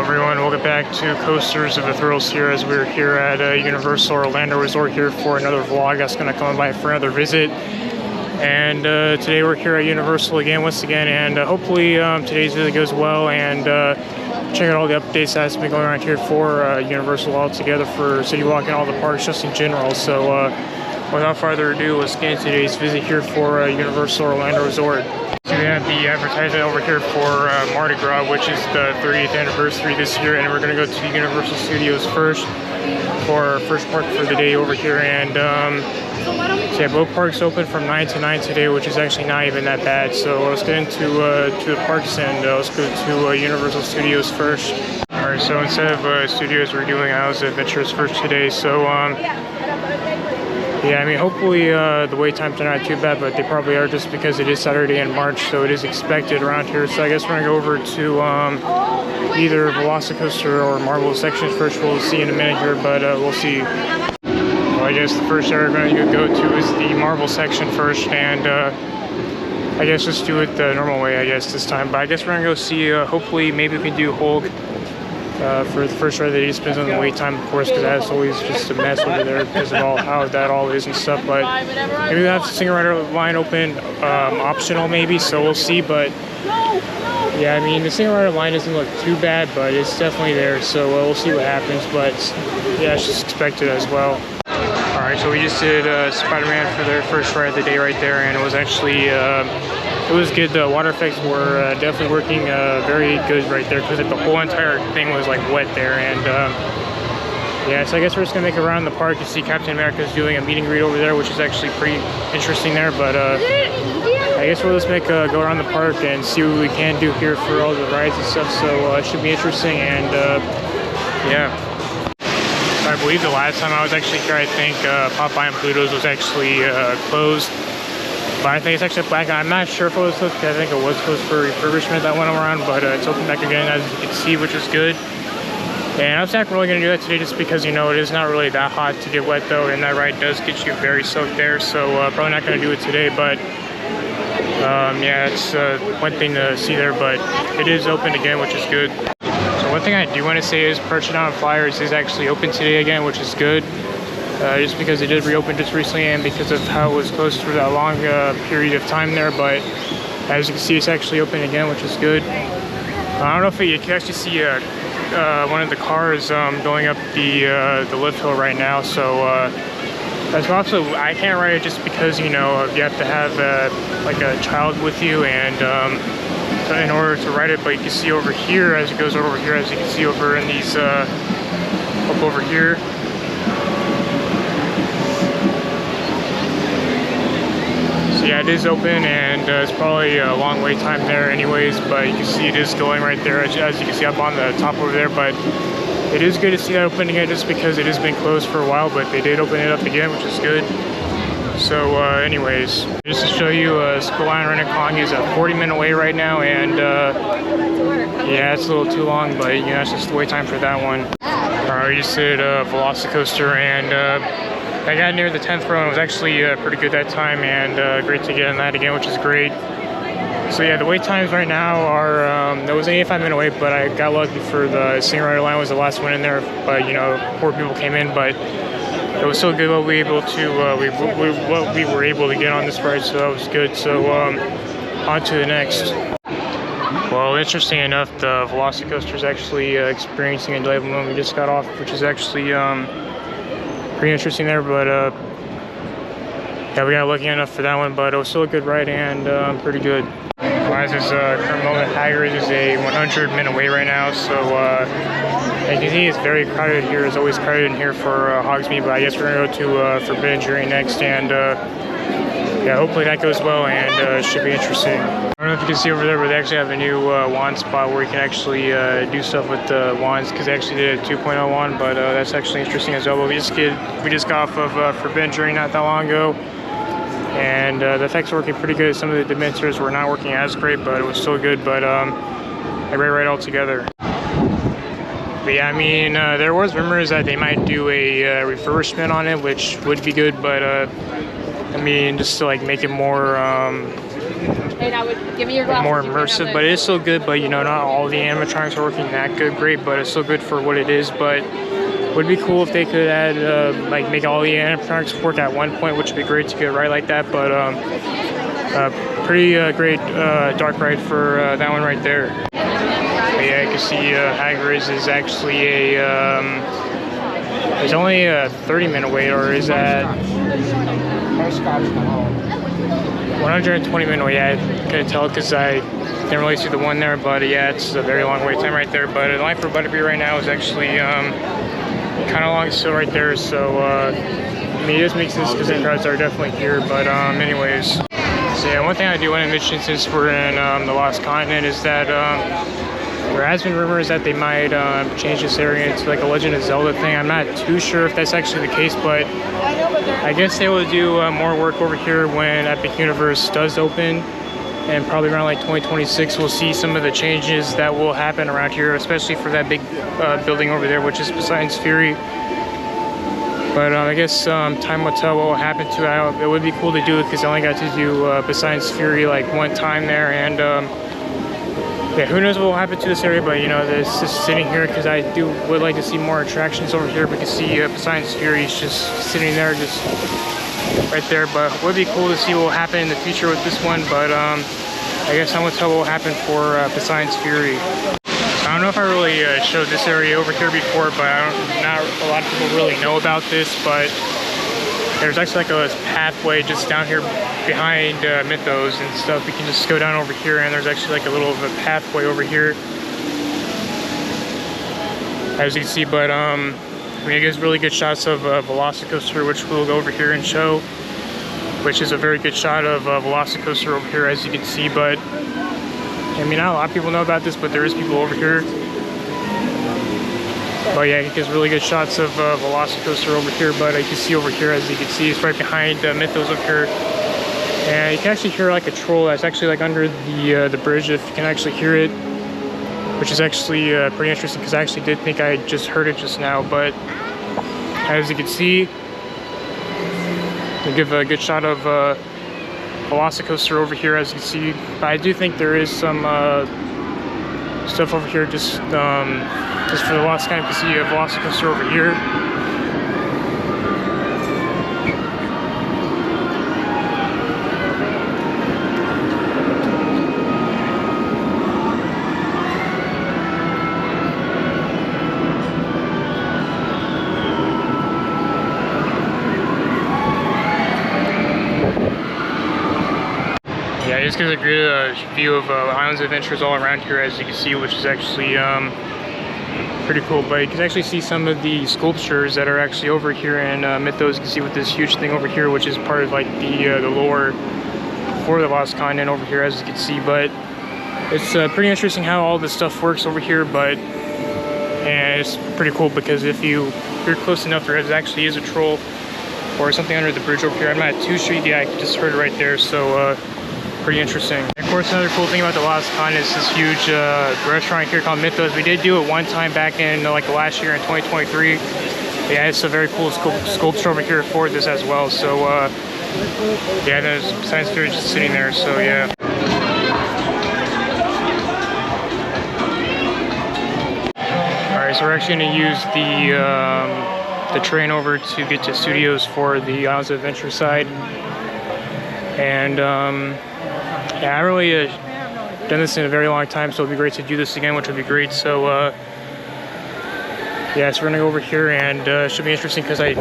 Everyone, welcome back to Coasters of the Thrills here as we're here at Universal Orlando Resort here for another vlog that's going to come by for another visit. And today we're here at Universal again, once again, and hopefully today's visit goes well, and check out all the updates that's been going around here for Universal altogether, for City Walk and all the parks just in general. So without further ado, let's get into today's visit here for Universal Orlando Resort. So we have the advertisement over here for Mardi Gras, which is the 30th anniversary this year, and we're going to go to the Universal Studios first for our first park for the day over here. And so yeah, both parks open from 9 to 9 today, which is actually not even that bad. So let's get into to the parks, and let's go to Universal Studios first. Alright, so instead of Studios, we're doing Islands of Adventures first today. So yeah, I mean, hopefully the wait times are not too bad, but they probably are just because it is Saturday in March, so it is expected around here. So I guess we're going to go over to either Velocicoaster or Marvel sections first. We'll see in a minute here, but we'll see. Well, I guess the first area we're going to go to is the Marvel section first, and I guess let's do it the normal way, I guess, this time. But I guess we're going to go see, hopefully, maybe we can do Hulk. For the first ride, that just depends on the wait time, of course, because that's always just a mess over there because of how that all is and stuff. But maybe we'll have the Singer Rider line open, optional maybe, so we'll see. But yeah, I mean, the Singer Rider line doesn't look too bad, but it's definitely there, so we'll see what happens. But yeah, it's just expected as well. Alright, so we just did Spider-Man for their first ride of the day right there, and it was actually it was good. The water effects were definitely working very good right there, because the whole entire thing was like wet there. And yeah, so I guess we're just gonna make it around the park. You see Captain America's doing a meet and greet over there, which is actually pretty interesting there. But I guess we'll just go around the park and see what we can do here for all the rides and stuff. So it should be interesting. And yeah, I believe the last time I was actually here, I think Popeye and Pluto's was actually closed. But I think it's actually black. I'm not sure if it was closed, because I think it was closed for refurbishment that went around, but it's open back again, as you can see, which is good. And I was not really going to do that today, just because, you know, it is not really that hot to get wet though, and that ride does get you very soaked there, so probably not going to do it today. But yeah, it's one thing to see there, but it is open again, which is good. So one thing I do want to say is Perch It On Flyers is actually open today again, which is good. Just because it did reopen just recently, and because of how it was closed for that long period of time there. But as you can see, it's actually open again, which is good. I don't know if you can actually see one of the cars going up the lift hill right now. So that's also, I can't ride it just because, you know, you have to have like a child with you, and in order to ride it. But you can see over here, as it goes over here, as you can see over in these up over here. Yeah, it is open, and it's probably a long wait time there anyways, but you can see it is going right there, as you can see up on the top over there. But it is good to see that open again, just because it has been closed for a while, but they did open it up again, which is good. So anyways, just to show you, Square Line Rent-A-Kong is a 40-minute wait right now, and yeah, it's a little too long, but you know, it's just the wait time for that one. Alright, we just did Velocicoaster, and I got near the 10th row, and it was actually pretty good that time, and great to get on that again, which is great. So yeah, the wait times right now are, there was an 85-minute wait, but I got lucky for the Singer Rider line was the last one in there, but you know, poor people came in, but it was so good what we were able to, what we were able to get on this ride, so that was good. So on to the next. Well, interesting enough, the Velocicoaster is actually experiencing a delay of a moment we just got off, which is actually pretty interesting there. But yeah, we got lucky enough for that one, but it was still a good ride, and pretty good. As is current moment, Hagrid is a 100-minute wait right now, so as you can see, it's very crowded here. It's always crowded in here for Hogsmeade, but I guess we're going to go to Forbidden Journey next, and yeah, hopefully that goes well, and should be interesting. I don't know if you can see over there, but they actually have a new wand spot where you can actually do stuff with the wands, because they actually did a 2.0 wand, but that's actually interesting as well. But we just got off of Forbidden Journey not that long ago, and the effects were working pretty good. Some of the dimentors were not working as great, but it was still good. But a great ride altogether. But yeah, I mean, there was rumors that they might do a refurbishment on it, which would be good, but I mean, just to like make it more more immersive, but it is still good. But you know, not all the animatronics are working that great, but it's still good for what it is. But would be cool if they could add like make all the animatronics work at one point, which would be great to get right like that. But pretty great dark ride for that one right there. But yeah, you can see Hagrid's is actually a it's only a 30-minute wait, or is that 120-minute wait? Yeah, I couldn't tell because I didn't really see the one there, but yeah, it's a very long wait time right there. But the line for Butterbeer right now is actually kind of long still right there, so I mean, it just makes sense because the crowds are definitely here. But anyways, so yeah, one thing I do want to mention since we're in the Lost Continent is that there has been rumors that they might change this area into like a Legend of Zelda thing. I'm not too sure if that's actually the case, but I guess they will do more work over here when Epic Universe does open, and probably around like 2026 we'll see some of the changes that will happen around here, especially for that big building over there, which is Poseidon's Fury. But I guess time will tell what will happen to it. It would be cool to do it because I only got to do Poseidon's Fury like one time there, and yeah, who knows what will happen to this area. But you know, this is sitting here because I would like to see more attractions over here. We can see Poseidon's Fury is just sitting there, just right there. But it would be cool to see what will happen in the future with this one. But I guess I won't tell what will happen for Poseidon's Fury. I don't know if I really showed this area over here before, but not a lot of people really know about this. But there's actually like a pathway just down here behind Mythos and stuff. We can just go down over here, and there's actually like a little of a pathway over here, as you can see. But I mean, it gives really good shots of Velocicoaster, which we'll go over here and show, which is a very good shot of Velocicoaster over here, as you can see. But I mean, not a lot of people know about this, but there is people over here. But yeah, it gives really good shots of Velocicoaster over here. But you can see over here, as you can see, it's right behind Mythos up here. And you can actually hear like a troll that's actually like under the bridge, if you can actually hear it, which is actually pretty interesting because I actually did think I just heard it just now. But as you can see, they give a good shot of Velocicoaster over here, as you can see. But I do think there is some stuff over here just for the Lost Continent. You can see a Velocicoaster over here. Yeah, it just gives a good view of Islands of Adventures all around here, as you can see, which is actually pretty cool. But you can actually see some of the sculptures that are actually over here in Mythos. You can see with this huge thing over here, which is part of like the lore for the Lost Continent over here, as you can see. But it's pretty interesting how all this stuff works over here. But and it's pretty cool because if you're close enough, there actually is a troll or something under the bridge over here. I'm not too sure. Yeah, I just heard it right there. So pretty interesting. Of course, another cool thing about the Lost Continent is this huge restaurant here called Mythos. We did do it one time back in like last year in 2023. Yeah, it's a very cool sculpture over here for this as well. So yeah, there's Science Fury just sitting there. So yeah. All right, so we're actually going to use the train over to get to Studios for the Islands of Adventure side. And yeah, I really done this in a very long time, so it'll be great to do this again, which would be great. So yeah, so we're gonna go over here, and it should be interesting because I've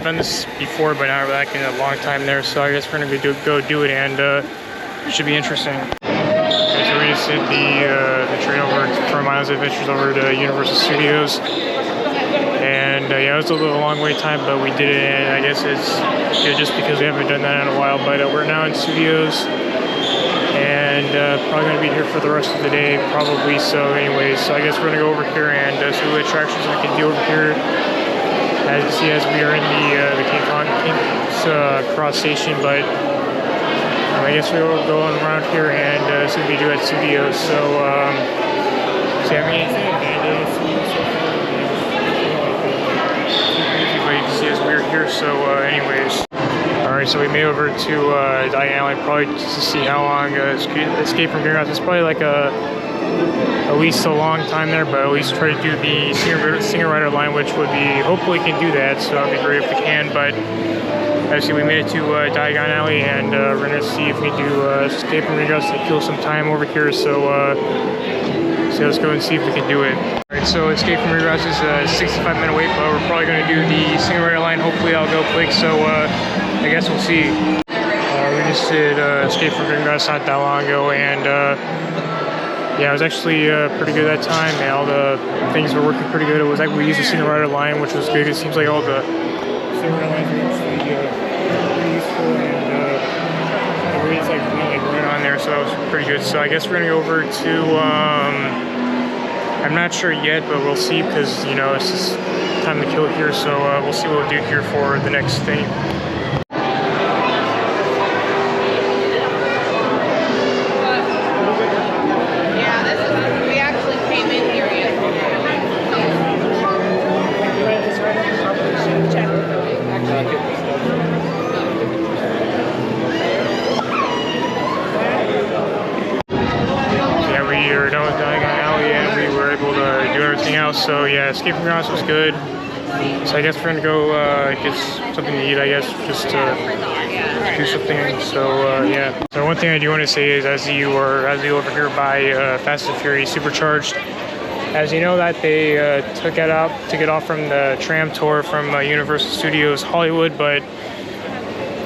done this before, but not back in a long time there. So I guess we're gonna go do it, and it should be interesting. Okay, so we just hit the train over from Islands of Adventures over to Universal Studios. And yeah, it was a little long wait time, but we did it, and I guess it's just because we haven't done that in a while. But we're now in Studios, and probably going to be here for the rest of the day, probably. So anyways, so I guess we're going to go over here and see what attractions we can do over here. As you can see, as we are in the King's Cross station, but I guess we're going around here and see what we do at Studios. So, do you have anything? But you can see as we're here. So anyways, all Alright, so we made over to Diagon Alley probably just to see how long Escape from Greengrass. It's probably like at least a long time there, but at least try to do the Singer Rider line, which would be, hopefully can do that, so that would be great if we can. But actually we made it to Diagon Alley, and we're going to see if we can do Escape from Greengrass to kill some time over here. So let's go and see if we can do it. Alright, so Escape from Greengrass is a 65-minute wait, but we're probably going to do the Singer Rider line. Hopefully I'll go quick, so I guess we'll see. We just did Escape from Greengrass not that long ago, and yeah, it was actually pretty good that time, and all the things were working pretty good. It was like we used the Singer Rider line, which was good. It seems like all the Singer Rider lines are actually pretty useful, and everybody's like really running on there, so that was pretty good. So I guess we're gonna go over to I'm not sure yet, but we'll see, because you know it's just time to kill here. So we'll see what we'll do here for the next thing. So yeah, Escape from Greengrass was good. So I guess we're gonna go get something to eat, I guess, just to do something. So yeah. So one thing I do want to say is, as you over here by Fast and Furious Supercharged, as you know that they took it off from the tram tour from Universal Studios Hollywood, but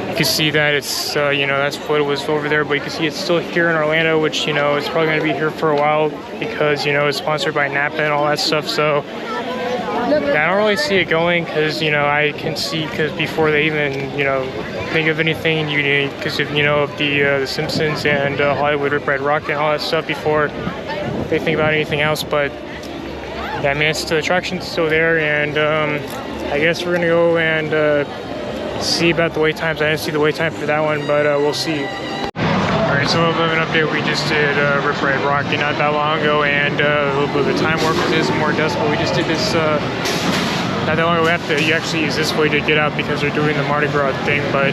you can see that it's you know, that's what it was over there, but you can see it's still here in Orlando, which, you know, it's probably going to be here for a while, because, you know, it's sponsored by Napa and all that stuff. So I don't really see it going, because, you know, I can see, because before they even, you know, think of anything unique, because of, you know, of the Simpsons and Hollywood Rip Ride Rockit and all that stuff before they think about anything else. But yeah, I mean, it's the attraction's still there, and I guess we're gonna go and see about the wait times. I didn't see the wait time for that one, but we'll see. Alright, so a little bit of an update. We just did Rip Ride Rockit not that long ago, and a little bit of the time warp because it is more dust, but we just did this not that long ago. You actually use this way to get out because they're doing the Mardi Gras thing. But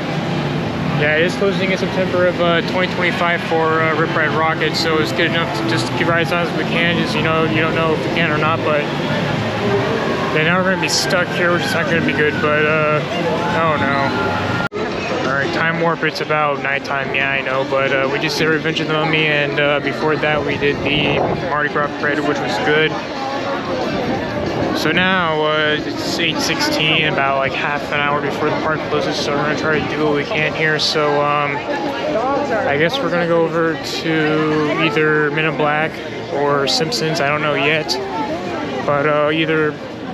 yeah, it is closing in September of 2025 for Rip Ride Rockit, so it's good enough to just keep rides on as we can. Just, you know, you don't know if we can or not, but yeah, now we're going to be stuck here, which is not going to be good, but oh no. Alright, time warp, it's about nighttime, yeah, I know, but we just did Revenge of the Mummy, and before that we did the Mardi Gras Parade, which was good. So now it's 8:16, about like half an hour before the park closes, so we're going to try to do what we can here. So I guess we're going to go over to either Men in Black or Simpsons, I don't know yet, but either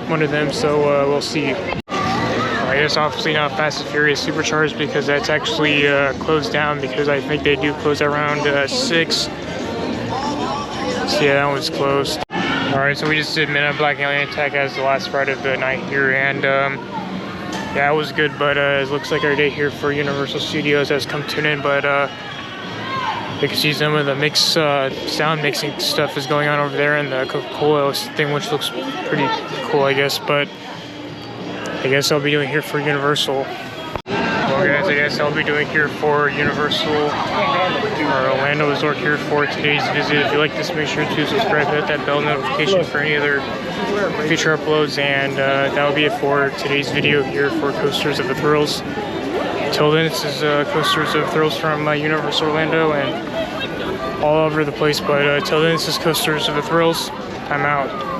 one of them, so we'll see. I guess obviously not Fast and Furious Supercharged, because that's actually closed down, because I think they do close around 6. So yeah, that one's closed. Alright, so we just did Men in Black Alien Attack as the last ride of the night here, and yeah, it was good, but it looks like our day here for Universal Studios has come to an end. But you can see some of the sound mixing stuff is going on over there, and the Coca-Cola thing, which looks pretty cool, I guess. But I guess I'll be doing here for Universal. Well, guys, I guess I'll be doing here for Universal or Orlando Resort here for today's visit. If you like this, make sure to subscribe, hit that bell notification for any other future uploads, and that will be it for today's video here for Coasters of the Thrills. Until then, this is Coasters of Thrills from Universal Orlando and all over the place, but until then, this is Coasters of the Thrills. I'm out.